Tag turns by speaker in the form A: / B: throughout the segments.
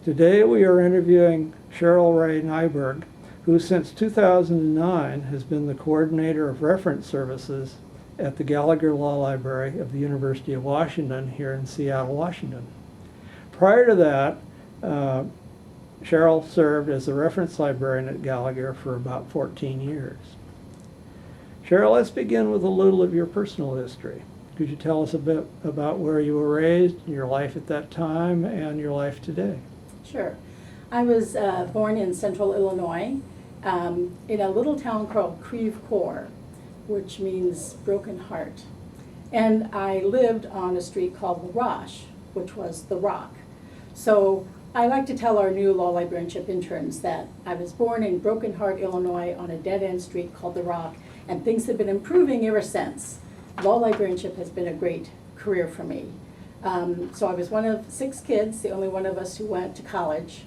A: Today we are interviewing Cheryl Rae Nyberg, who since 2009 has been the coordinator of reference services at the Gallagher Law Library of the University of Washington here in Seattle, Washington. Prior to that, Cheryl served as the reference librarian at Gallagher for about 14 years. Cheryl, let's begin with a little of your personal history. Could you tell us a bit about where you were raised, your life at that time, and your life today?
B: Sure. I was born in central Illinois in a little town called Creve Coeur, which means broken heart. And I lived on a street called La Roche, which was the Rock. So I like to tell our new law librarianship interns that I was born in Broken Heart, Illinois on a dead-end street called the Rock, and things have been improving ever since. Law librarianship has been a great career for me. So I was one of 6 kids, the only one of us who went to college.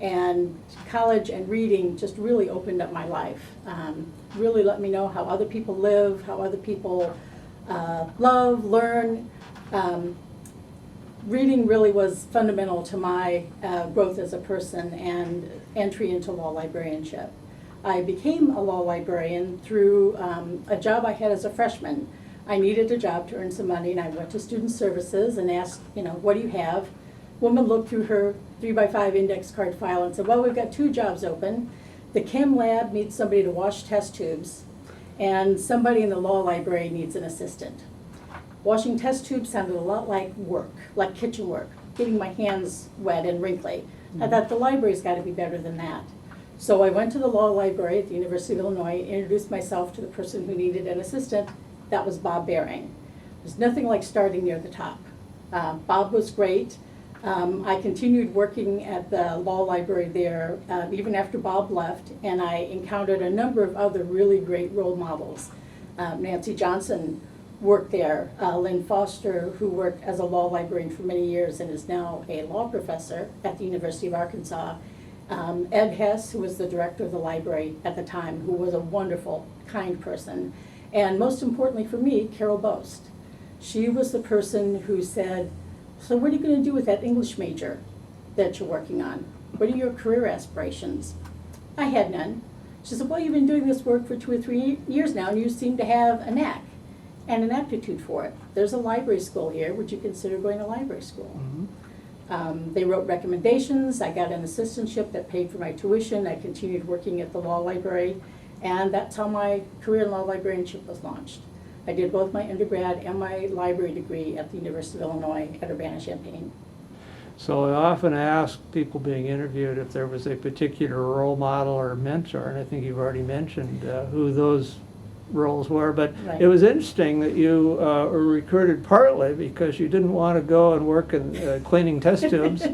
B: And college and reading just really opened up my life. Really let me know how other people live, how other people love, learn. Reading really was fundamental to my growth as a person and entry into law librarianship. I became a law librarian through a job I had as a freshman. I needed a job to earn some money, and I went to student services and asked, what do you have? Woman looked through her 3x5 index card file and said, well, we've got 2 jobs open. The chem lab needs somebody to wash test tubes, and somebody in the law library needs an assistant. Washing test tubes sounded a lot like work, like kitchen work, getting my hands wet and wrinkly. I thought the library's got to be better than that. So I went to the law library at the University of Illinois, introduced myself to the person who needed an assistant. That was Bob Baring. There's nothing like starting near the top. Bob was great. I continued working at the law library there even after Bob left, and I encountered a number of other really great role models. Nancy Johnson worked there. Lynn Foster, who worked as a law librarian for many years and is now a law professor at the University of Arkansas. Ed Hess, who was the director of the library at the time, who was a wonderful, kind person. And most importantly for me, Carol Boast. She was the person who said, so what are you going to do with that English major that you're working on? What are your career aspirations? I had none. She said, well, you've been doing this work for 2 or 3 years now, and you seem to have a knack and an aptitude for it. There's a library school here. Would you consider going to library school? Mm-hmm. They wrote recommendations. I got an assistantship that paid for my tuition. I continued working at the law library, and that's how my career in law librarianship was launched. I did both my undergrad and my library degree at the University of Illinois at Urbana-Champaign.
A: So I often ask people being interviewed if there was a particular role model or mentor, and I think you've already mentioned who those roles were, but
B: Right.
A: It was interesting that you were recruited partly because you didn't want to go and work in cleaning test tubes.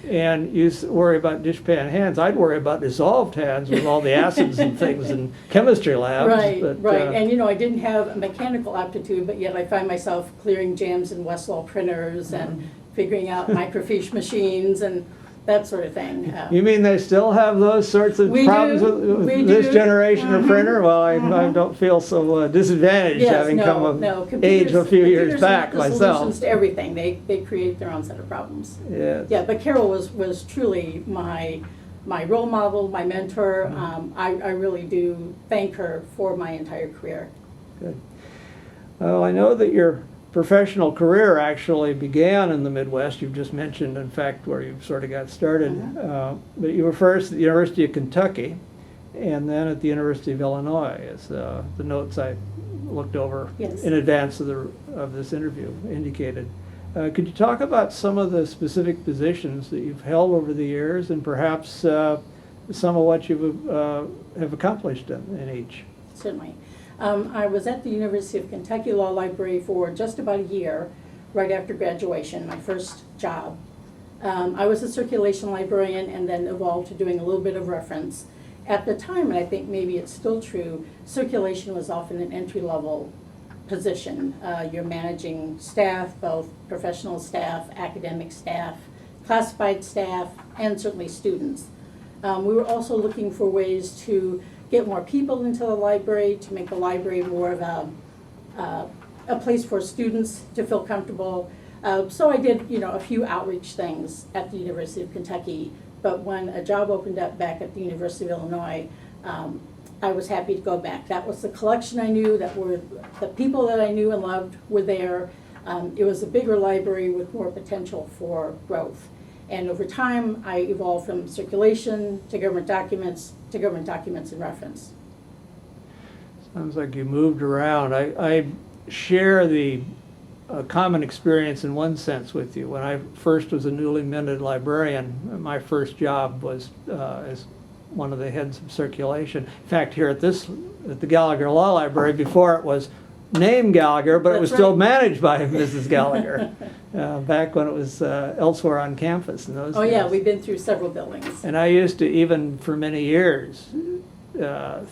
A: And you worry about dishpan hands. I'd worry about dissolved hands with all the acids and things in chemistry labs.
B: Right,
A: but,
B: right. And I didn't have a mechanical aptitude, but yet I find myself clearing jams in Westlaw printers and figuring out microfiche machines and that sort of thing.
A: You mean they still have those sorts of problems with this generation of printer? Well, I don't feel so disadvantaged having come of age a few years back myself.
B: Solutions to everything. They create their own set of problems.
A: Yes.
B: Yeah, but Carol was truly my role model, my mentor. I really do thank her for my entire career.
A: Good. Well, I know that your professional career actually began in the Midwest. You've just mentioned, in fact, where you sort of got started. But you were first at the University of Kentucky and then at the University of Illinois, as the notes I looked over in advance of this interview indicated. Could you talk about some of the specific positions that you've held over the years and perhaps some of what you have accomplished in each?
B: Certainly. I was at the University of Kentucky Law Library for just about a year, right after graduation, my first job. I was a circulation librarian and then evolved to doing a little bit of reference. At the time, and I think maybe it's still true, circulation was often an entry-level position. You're managing staff, both professional staff, academic staff, classified staff, and certainly students. We were also looking for ways to get more people into the library, to make the library more of a place for students to feel comfortable. So I did, a few outreach things at the University of Kentucky, but when a job opened up back at the University of Illinois, I was happy to go back. That was the collection I knew, that were the people that I knew and loved were there. It was a bigger library with more potential for growth. And over time, I evolved from circulation to government documents and reference.
A: Sounds like you moved around. I share the common experience in one sense with you. When I first was a newly minted librarian, my first job was as one of the heads of circulation. In fact, here at the Gallagher Law Library, before it was named Gallagher, but it was still managed by Mrs. Gallagher, back when it was elsewhere on campus in those days.
B: Yeah, we've been through several buildings.
A: And I used to, even for many years,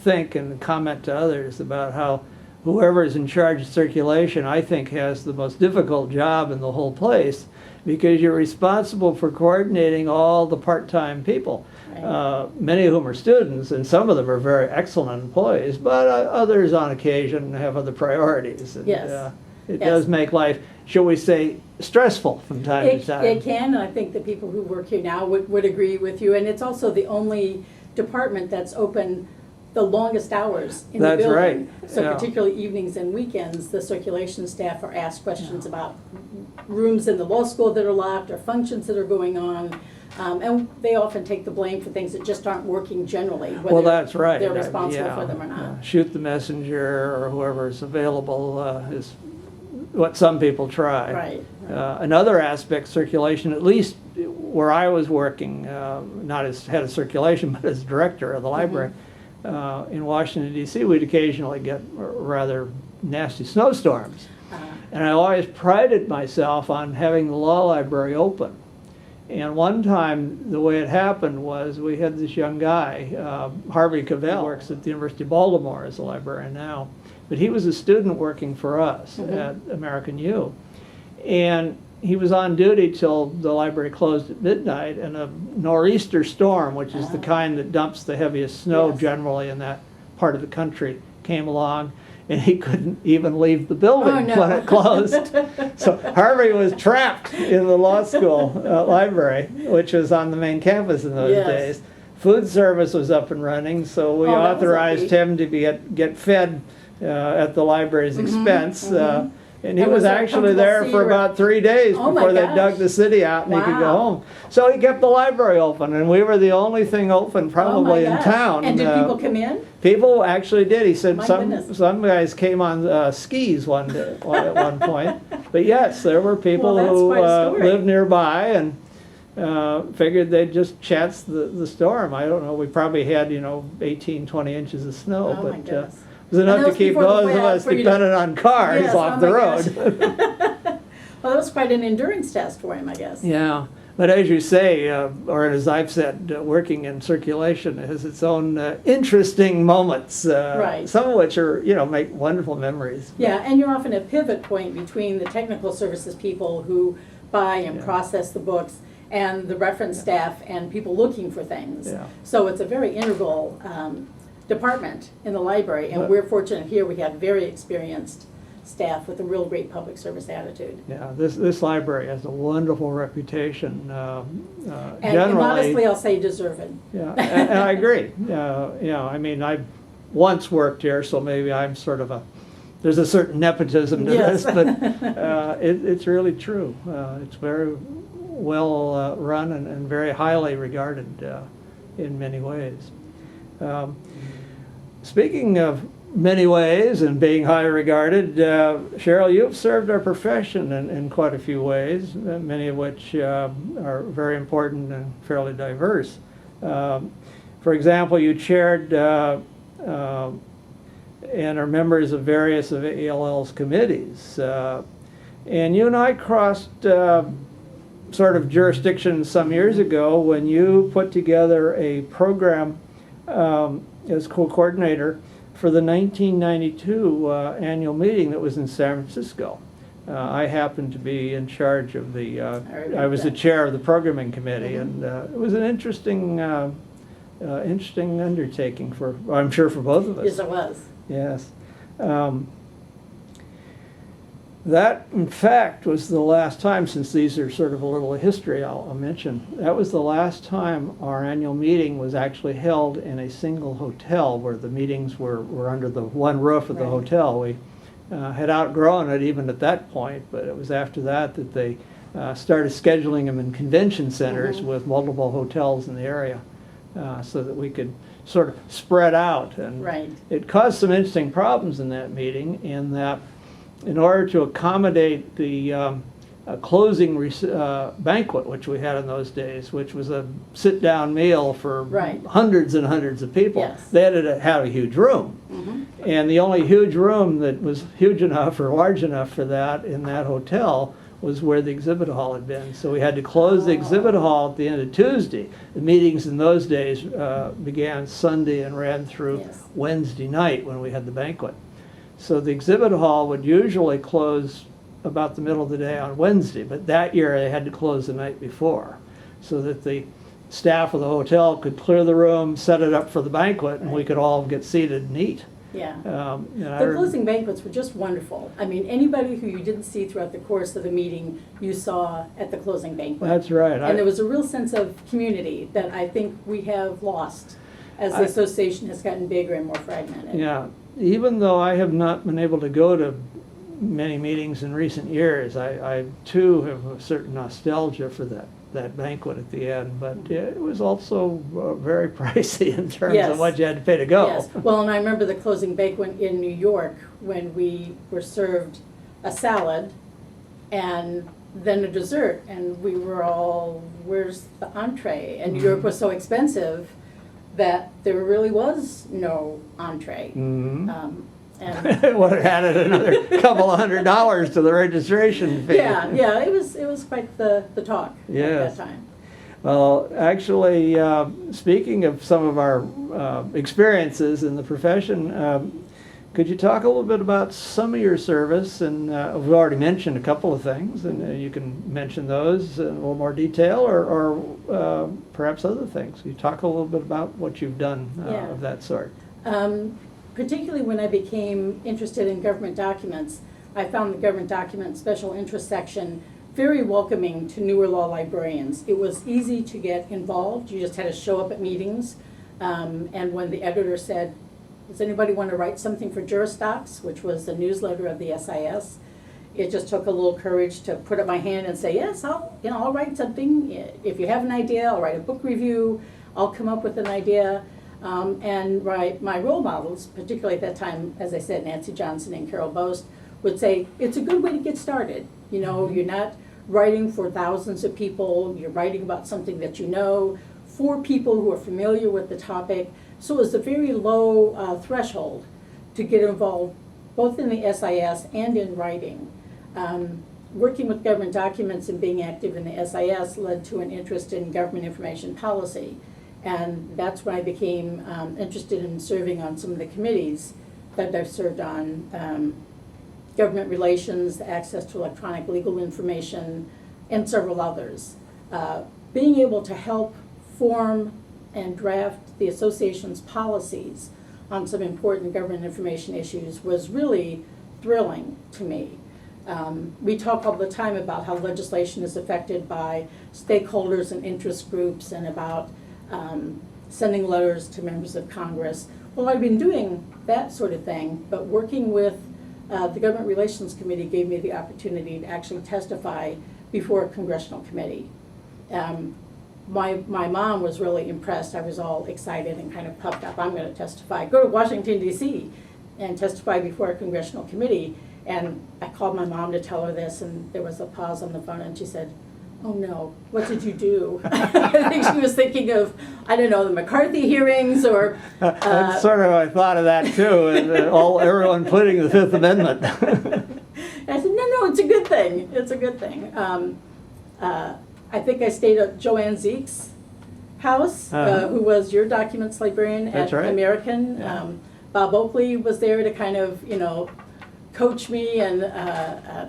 A: think and comment to others about how whoever is in charge of circulation, I think, has the most difficult job in the whole place, because you're responsible for coordinating all the part-time people.
B: Right.
A: Many of whom are students, and some of them are very excellent employees, but others on occasion have other priorities. And,
B: Yes.
A: It
B: Yes.
A: does make life, shall we say, stressful from time to time.
B: It can, and I think the people who work here now would agree with you. And it's also the only department that's open the longest hours in
A: That's
B: the building.
A: right.
B: So
A: Yeah.
B: particularly evenings and weekends, the circulation staff are asked questions about rooms in the law school that are locked or functions that are going on. And they often take the blame for things that just aren't working generally,
A: Well,
B: whether
A: that's right.
B: they're responsible
A: Yeah,
B: for them or not.
A: Shoot the messenger or whoever is available is what some people try.
B: Right.
A: Another aspect, circulation, at least where I was working, not as head of circulation, but as director of the library, in Washington, D.C., we'd occasionally get rather nasty snowstorms. And I always prided myself on having the law library open. And one time, the way it happened was we had this young guy, Harvey Cavell, works at the University of Baltimore as a librarian now, but he was a student working for us at American U. And he was on duty till the library closed at midnight, and a nor'easter storm, which is the kind that dumps the heaviest snow
B: Yes.
A: generally in that part of the country, came along, and he couldn't even leave the building
B: Oh, no.
A: when it closed. So Harvey was trapped in the law school library, which was on the main campus in those
B: Yes.
A: days. Food service was up and running, so we
B: Oh, that was
A: authorized
B: lucky.
A: him to get fed at the library's expense. And he
B: And
A: was
B: was there a
A: actually there
B: comfortable
A: for
B: seat or-
A: about 3 days
B: Oh, my
A: before they
B: gosh.
A: dug the city out and he could go
B: Wow.
A: home. So he kept the library open, and we were the only thing open probably in town.
B: And did people come in?
A: People actually did. He said
B: My
A: some
B: goodness.
A: guys came on skis at one point. But yes, there were people
B: Well, that's
A: who
B: quite a story.
A: lived nearby and figured they'd just chance the storm. I don't know. We probably had 18, 20 inches of snow,
B: Oh, my
A: but
B: goodness.
A: it was enough
B: And
A: to
B: that was
A: keep
B: before the
A: those of
B: plan
A: us
B: for you to-
A: dependent on cars
B: Yes,
A: off
B: oh
A: the
B: my
A: road.
B: gosh. Well, that was quite an endurance test for him, I guess.
A: Yeah, but as you say, or as I've said, working in circulation has its own interesting moments.
B: Right.
A: Some of which are, make wonderful memories.
B: Yeah, and you're often a pivot point between the technical services people who buy and process the books and the reference staff and people looking for things.
A: Yeah.
B: So it's a very integral department in the library, and
A: But-
B: we're fortunate here we have very experienced staff with a real great public service attitude.
A: Yeah, this library has a wonderful reputation.
B: And
A: Generally,
B: honestly, I'll say deserved.
A: yeah, and I agree. I mean, I once worked here, so maybe I'm sort of there's a certain nepotism to
B: Yes.
A: this, but it's really true. It's very well run and very highly regarded in many ways. Speaking of many ways and being highly regarded, Cheryl, you've served our profession in quite a few ways, many of which are very important and fairly diverse. For example, you chaired and are members of various of ALL's committees. And you and I crossed sort of jurisdiction some years ago when you put together a program as co-coordinator for the 1992 annual meeting that was in San Francisco. I happened to be in charge of I was the chair of the programming committee, and it was an interesting undertaking I'm sure for both of us.
B: Yes, it was.
A: Yes. That, in fact, was the last time, since these are sort of a little history I'll mention, that was the last time our annual meeting was actually held in a single hotel where the meetings were under the one roof of the
B: Right.
A: hotel. We had outgrown it even at that point, but it was after that that they started scheduling them in convention centers with multiple hotels in the area so that we could sort of spread out. And
B: Right.
A: it caused some interesting problems in that meeting in that in order to accommodate the closing banquet, which we had in those days, which was a sit-down meal for
B: Right.
A: hundreds and hundreds of people,
B: Yes.
A: they had to have a huge room. And the only huge room that was huge enough or large enough for that in that hotel was where the exhibit hall had been. So we had to close the exhibit hall at the end of Tuesday. The meetings in those days began Sunday and ran through
B: Yes.
A: Wednesday night when we had the banquet. So the exhibit hall would usually close about the middle of the day on Wednesday, but that year they had to close the night before so that the staff of the hotel could clear the room, set it up for the banquet, and we could all get seated and eat.
B: Yeah.
A: I
B: The closing banquets were just wonderful. I mean, anybody who you didn't see throughout the course of the meeting, you saw at the closing banquet.
A: That's right.
B: And there was a real sense of community that I think we have lost as the association has gotten bigger and more fragmented.
A: Yeah, even though I have not been able to go to many meetings in recent years, I too have a certain nostalgia for that banquet at the end, but it was also very pricey in terms
B: Yes.
A: of what you had to pay to go.
B: Yes, well, and I remember the closing banquet in New York when we were served a salad and then a dessert, and we were all, where's the entree? And New York was so expensive that there really was no entree.
A: Mhm.
B: And
A: It would have added another couple of $100 to the registration fee.
B: yeah, it was quite the talk
A: Yes.
B: at that time.
A: Well, actually, speaking of some of our experiences in the profession, could you talk a little bit about some of your service? And we've already mentioned a couple of things, and you can mention those in a little more detail, or perhaps other things. You talk a little bit about what you've done
B: Yeah.
A: of that sort.
B: Particularly when I became interested in government documents, I found the government document special interest section very welcoming to newer law librarians. It was easy to get involved. You just had to show up at meetings. And when the editor said, does anybody want to write something for Juristox, which was the newsletter of the SIS, it just took a little courage to put up my hand and say, yes, I'll write something. If you have an idea, I'll write a book review. I'll come up with an idea. And my role models, particularly at that time, as I said, Nancy Johnson and Carol Boast, would say, it's a good way to get started. You know, you're not writing for thousands of people, you're writing about something that you know, for people who are familiar with the topic. So it was a very low threshold to get involved both in the SIS and in writing. Working with government documents and being active in the SIS led to an interest in government information policy. And that's when I became interested in serving on some of the committees that I've served on, government relations, access to electronic legal information, and several others. Being able to help form and draft the association's policies on some important government information issues was really thrilling to me. We talk all the time about how legislation is affected by stakeholders and interest groups and about sending letters to members of Congress. Well, I've been doing that sort of thing, but working with the Government Relations Committee gave me the opportunity to actually testify before a congressional committee. My mom was really impressed. I was all excited and kind of puffed up. I'm going to testify, go to Washington, D.C. and testify before a congressional committee. And I called my mom to tell her this, and there was a pause on the phone, and she said, oh no, what did you do? I think she was thinking of, I don't know, the McCarthy hearings or...
A: That's sort of, I thought of that too, and everyone putting the Fifth Amendment.
B: And I said, no, it's a good thing. It's a good thing. I think I stayed at Joanne Zeke's house, who was your documents librarian at
A: right.
B: American.
A: Yeah.
B: Bob Oakley was there to kind of, coach me and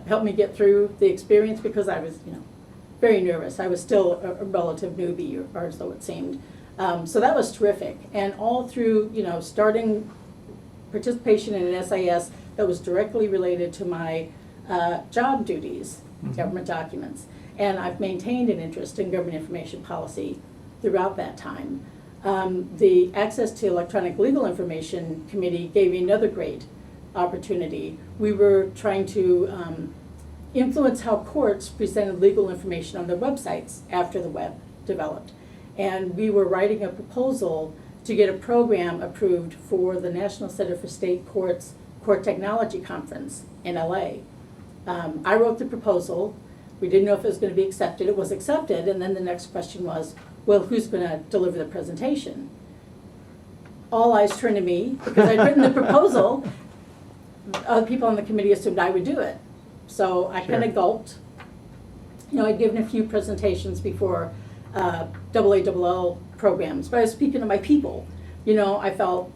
B: help me get through the experience because I was, very nervous. I was still a relative newbie, or so it seemed. So that was terrific. And all through, starting participation in an SIS that was directly related to my job duties,
A: Mhm.
B: government documents. And I've maintained an interest in government information policy throughout that time. The Access to Electronic Legal Information Committee gave me another great opportunity. We were trying to influence how courts presented legal information on their websites after the web developed. And we were writing a proposal to get a program approved for the National Center for State Courts Court Technology Conference in LA. I wrote the proposal. We didn't know if it was going to be accepted. It was accepted, and then the next question was, well, who's going to deliver the presentation? All eyes turned to me because I'd written the proposal. Other people on the committee assumed I would do it. So I kind of gulped. You know, I'd given a few presentations before AALL programs, but I was speaking to my people. You know, I felt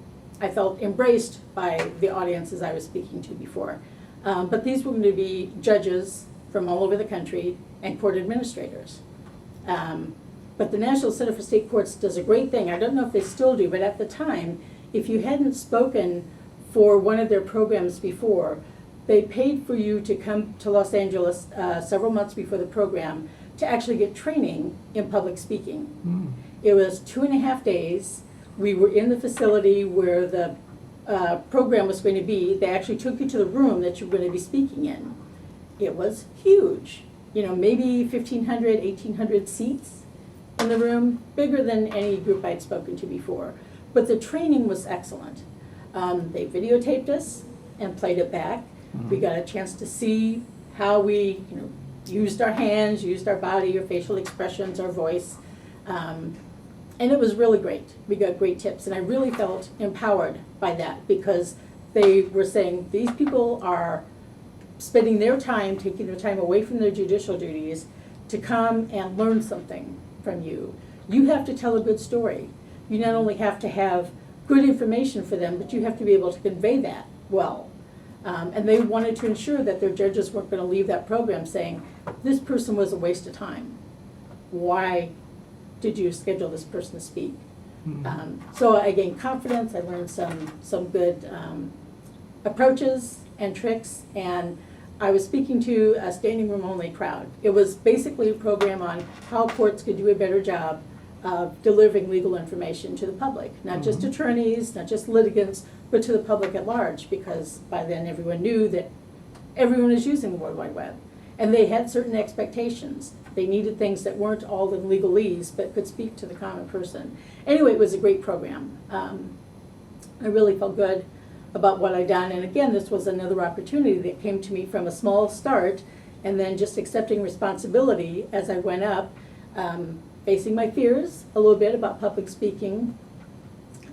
B: embraced by the audiences I was speaking to before. But these were going to be judges from all over the country and court administrators. But the National Center for State Courts does a great thing. I don't know if they still do, but at the time, if you hadn't spoken for one of their programs before, they paid for you to come to Los Angeles several months before the program to actually get training in public speaking.
A: Mm.
B: It was 2.5 days. We were in the facility where the program was going to be. They actually took you to the room that you were going to be speaking in. It was huge. You know, maybe 1,500, 1,800 seats in the room, bigger than any group I'd spoken to before. But the training was excellent. They videotaped us and played it back.
A: Mm-hmm.
B: We got a chance to see how we, you know, used our hands, used our body, our facial expressions, our voice. And it was really great. We got great tips, and I really felt empowered by that because they were saying these people are spending their time, taking their time away from their judicial duties to come and learn something from you. You have to tell a good story. You not only have to have good information for them, but you have to be able to convey that well. And they wanted to ensure that their judges weren't going to leave that program saying, this person was a waste of time. Why did you schedule this person to speak?
A: Mm-hmm.
B: So I gained confidence. I learned some good approaches and tricks, and I was speaking to a standing room only crowd. It was basically a program on how courts could do a better job of delivering legal information to the public, not just
A: Mhm.
B: attorneys, not just litigants, but to the public at large, because by then everyone knew that everyone is using the World Wide Web, and they had certain expectations. They needed things that weren't all in legalese, but could speak to the common person. Anyway, it was a great program. I really felt good about what I'd done, and again, this was another opportunity that came to me from a small start, and then just accepting responsibility as I went up, facing my fears a little bit about public speaking.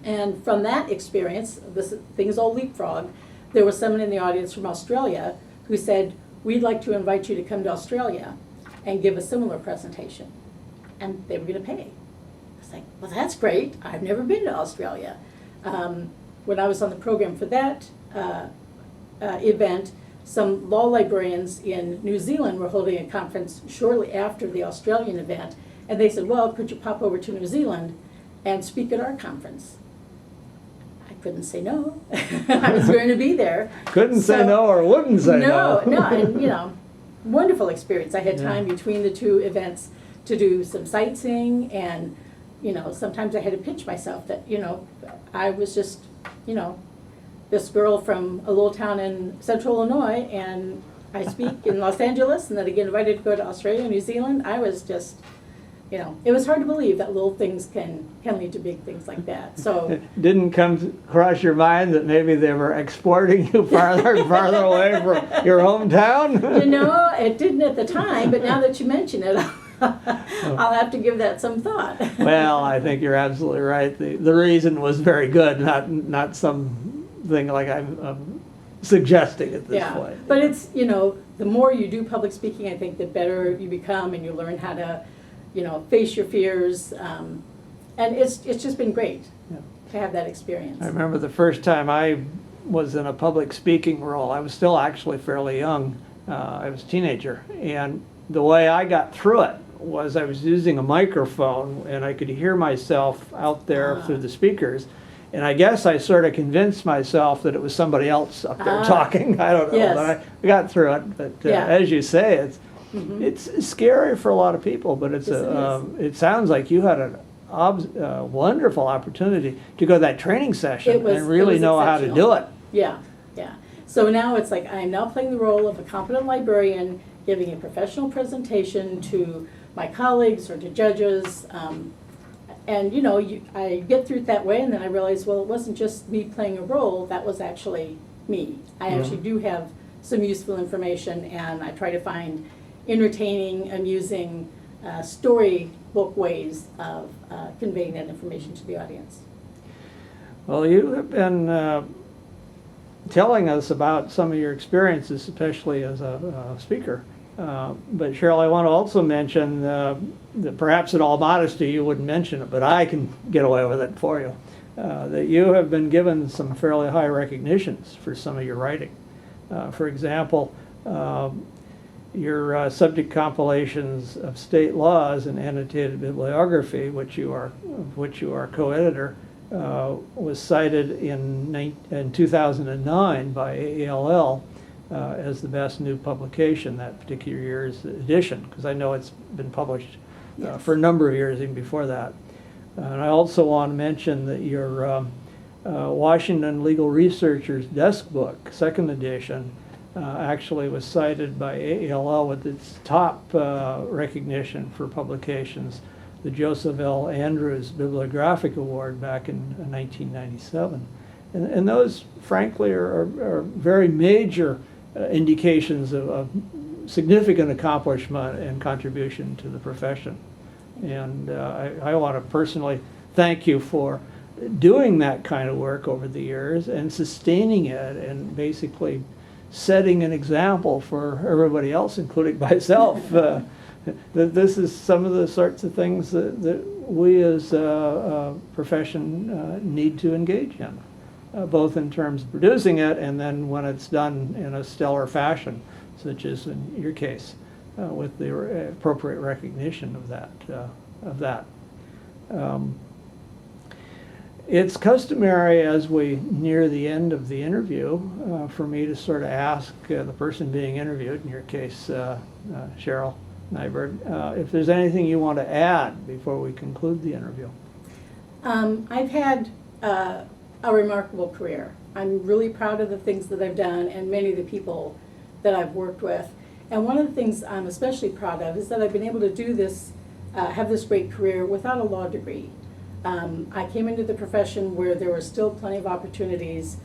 B: And from that experience, this thing's all leapfrog, there was someone in the audience from Australia who said, we'd like to invite you to come to Australia and give a similar presentation. And they were going to pay. I was like, well, that's great. I've never been to Australia. When I was on the program for that event, some law librarians in New Zealand were holding a conference shortly after the Australian event, and they said, well, could you pop over to New Zealand and speak at our conference? I couldn't say no. I was going to be there.
A: Couldn't say no or wouldn't say no.
B: No, and you know, wonderful experience. I had
A: Yeah.
B: time between the two events to do some sightseeing, and you know, sometimes I had to pinch myself that, you know, I was just, you know, this girl from a little town in central Illinois, and I speak in Los Angeles, and then I get invited to go to Australia and New Zealand. I was just, you know, it was hard to believe that little things can lead to big things like that. So
A: It didn't come across your mind that maybe they were exporting you farther and farther away from your hometown?
B: you know, it didn't at the time, but now that you mention it, I'll have to give that some thought.
A: Well, I think you're absolutely right. The reason was very good, not something like I'm suggesting at this point.
B: But it's, you know, the more you do public speaking, I think the better you become, and you learn how to, you know, face your fears. And it's just been great
A: Yeah.
B: to have that experience.
A: I remember the first time I was in a public speaking role. I was still actually fairly young. I was a teenager, and the way I got through it was I was using a microphone, and I could hear myself out there through the speakers, And I guess I sort of convinced myself that it was somebody else up there talking. I don't know,
B: Yes.
A: but I got through it. But
B: Yeah.
A: as you say, it's scary for a lot of people, but it's
B: Yes, it
A: it sounds like you had a wonderful opportunity to go to that training session and really know how to do it.
B: Yeah, yeah. So now it's like I'm now playing the role of a competent librarian, giving a professional presentation to my colleagues or to judges. And you know, I get through it that way, and then I realize, well, it wasn't just me playing a role, that was actually me. I actually do have some useful information, and I try to find entertaining, amusing, storybook ways of conveying that information to the audience.
A: Well, you have been telling us about some of your experiences, especially as a speaker. But Cheryl, I want to also mention that perhaps in all modesty you wouldn't mention it, but I can get away with it for you, that you have been given some fairly high recognitions for some of your writing. For example, your subject compilations of state laws and annotated bibliography, which you are co-editor, was cited in 2009 by AALL as the best new publication that particular year's edition, because I know it's been published for a number of years even before that. And I also want to mention that your Washington Legal Researchers Desk Book, second edition, actually was cited by AALL with its top recognition for publications, the Joseph L. Andrews Bibliographic Award back in 1997. And those, frankly, are very major indications of significant accomplishment and contribution to the profession. And I want to personally thank you for doing that kind of work over the years and sustaining it and basically setting an example for everybody else, including myself. That this is some of the sorts of things that we as a profession need to engage in, both in terms of producing it and then when it's done in a stellar fashion, such as in your case, with the appropriate recognition of that. It's customary as we near the end of the interview for me to sort of ask the person being interviewed, in your case, Cheryl Nyberg, if there's anything you want to add before we conclude the interview.
B: I've had a remarkable career. I'm really proud of the things that I've done and many of the people that I've worked with. And one of the things I'm especially proud of is that I've been able to do this, have this great career without a law degree. I came into the profession where there were still plenty of opportunities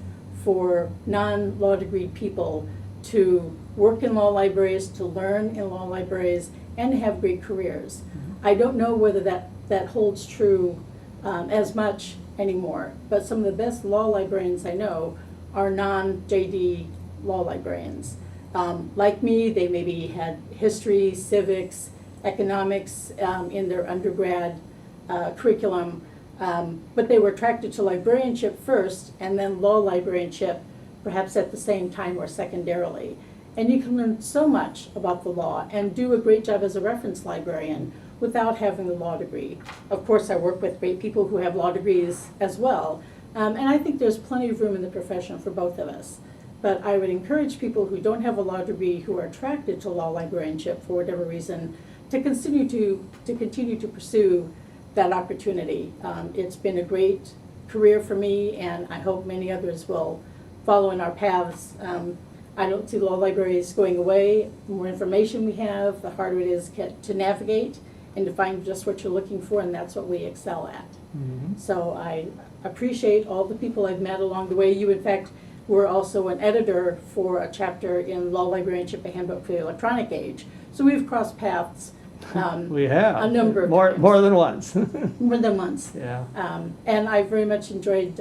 B: for non-law degree people to work in law libraries, to learn in law libraries, and to have great careers. I don't know whether that holds true as much anymore, but some of the best law librarians I know are non-JD law librarians. Like me, they maybe had history, civics, economics in their undergrad curriculum, but they were attracted to librarianship first and then law librarianship perhaps at the same time or secondarily. And you can learn so much about the law and do a great job as a reference librarian without having a law degree. Of course, I work with great people who have law degrees as well, and I think there's plenty of room in the profession for both of us. But I would encourage people who don't have a law degree who are attracted to law librarianship for whatever reason to continue to pursue that opportunity. It's been a great career for me, and I hope many others will follow in our paths. I don't see law libraries going away. The more information we have, the harder it is to navigate and to find just what you're looking for, and that's what we excel at. So I appreciate all the people I've met along the way. You, in fact, were also an editor for a chapter in Law Librarianship, a Handbook for the Electronic Age. So we've crossed paths.
A: We have
B: a number of
A: more than once.
B: More than once.
A: Yeah.
B: And I very much enjoyed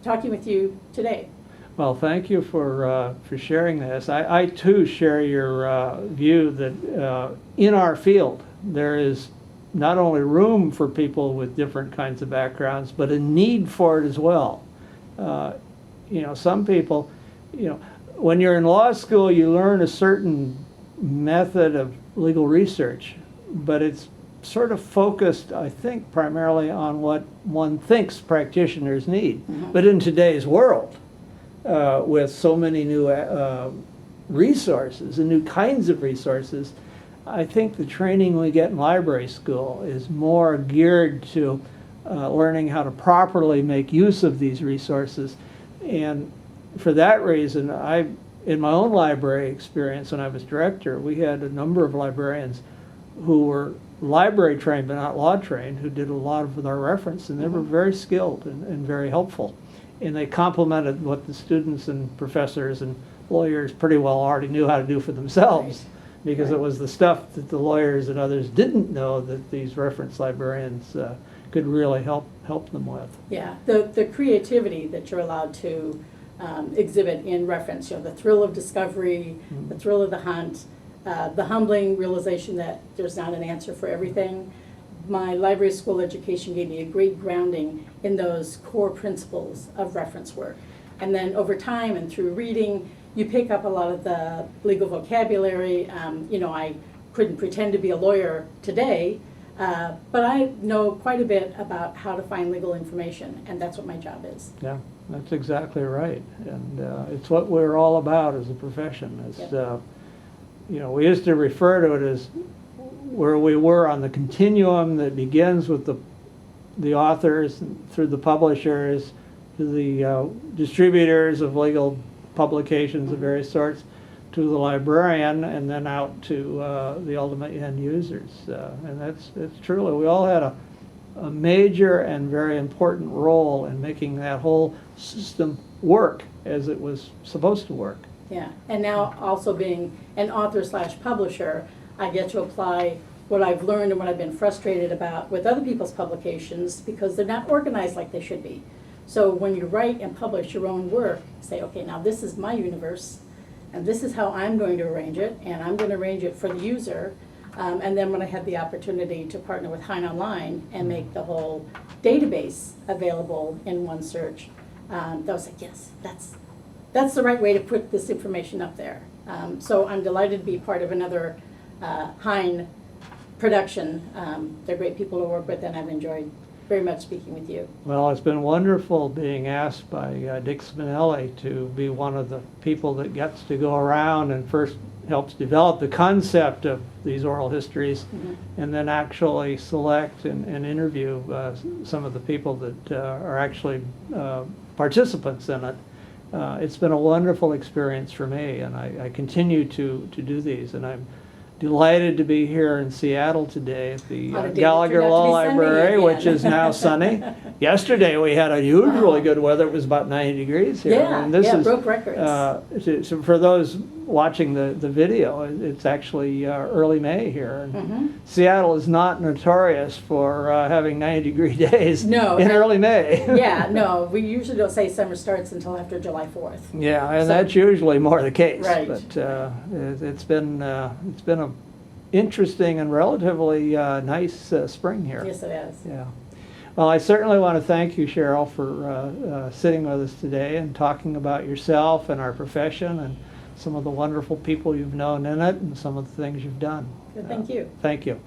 B: talking with you today.
A: Well, thank you for sharing this. I too share your view that in our field there is not only room for people with different kinds of backgrounds, but a need for it as well. Some people, when you're in law school, you learn a certain method of legal research, but it's sort of focused, I think, primarily on what one thinks practitioners need. But in today's world, with so many new resources and new kinds of resources, I think the training we get in library school is more geared to learning how to properly make use of these resources. And for that reason, in my own library experience when I was director, we had a number of librarians who were library trained but not law trained, who did a lot of our reference, and they were very skilled and very helpful. And they complemented what the students and professors and lawyers pretty well already knew how to do for themselves, because it was the stuff that the lawyers and others didn't know that these reference librarians could really help them with.
B: Yeah, the creativity that you're allowed to exhibit in reference, the thrill of discovery, the thrill of the hunt, the humbling realization that there's not an answer for everything. My library school education gave me a great grounding in those core principles of reference work. And then over time and through reading, you pick up a lot of the legal vocabulary. I couldn't pretend to be a lawyer today, but I know quite a bit about how to find legal information, and that's what my job is.
A: Yeah, that's exactly right. And it's what we're all about as a profession. We used to refer to it as where we were on the continuum that begins with the authors through the publishers to the distributors of legal publications of various sorts, to the librarian, and then out to the ultimate end users. And it's truly, we all had a major and very important role in making that whole system work as it was supposed to work.
B: Yeah, and now also being an author/publisher, I get to apply what I've learned and what I've been frustrated about with other people's publications, because they're not organized like they should be. So when you write and publish your own work, say, okay, now this is my universe, and this is how I'm going to arrange it, and I'm going to arrange it for the user. And then when I had the opportunity to partner with Hein Online and make the whole database available in one search, I was like, yes, that's the right way to put this information up there. So I'm delighted to be part of another Hein production. They're great people to work with, and I've enjoyed very much speaking with you.
A: Well, it's been wonderful being asked by Dick Spinelli to be one of the people that gets to go around and first helps develop the concept of these oral histories, and then actually select and interview some of the people that are actually participants in it. It's been a wonderful experience for me, and I continue to do these, and I'm delighted to be here in Seattle today at the Gallagher Law Library, which is now sunny. Yesterday we had unusually good weather. It was about 90 degrees here.
B: Yeah,
A: and this is,
B: broke records.
A: So for those watching the video, it's actually early May here. And Seattle is not notorious for having 90-degree days in early May.
B: Yeah, no, we usually don't say summer starts until after July 4th.
A: Yeah, and that's usually more the case.
B: Right.
A: But it's been a interesting and relatively nice spring here.
B: Yes, it is.
A: Yeah. Well, I certainly want to thank you, Cheryl, for sitting with us today and talking about yourself and our profession and some of the wonderful people you've known in it and some of the things you've done.
B: Good, thank you.
A: Thank you.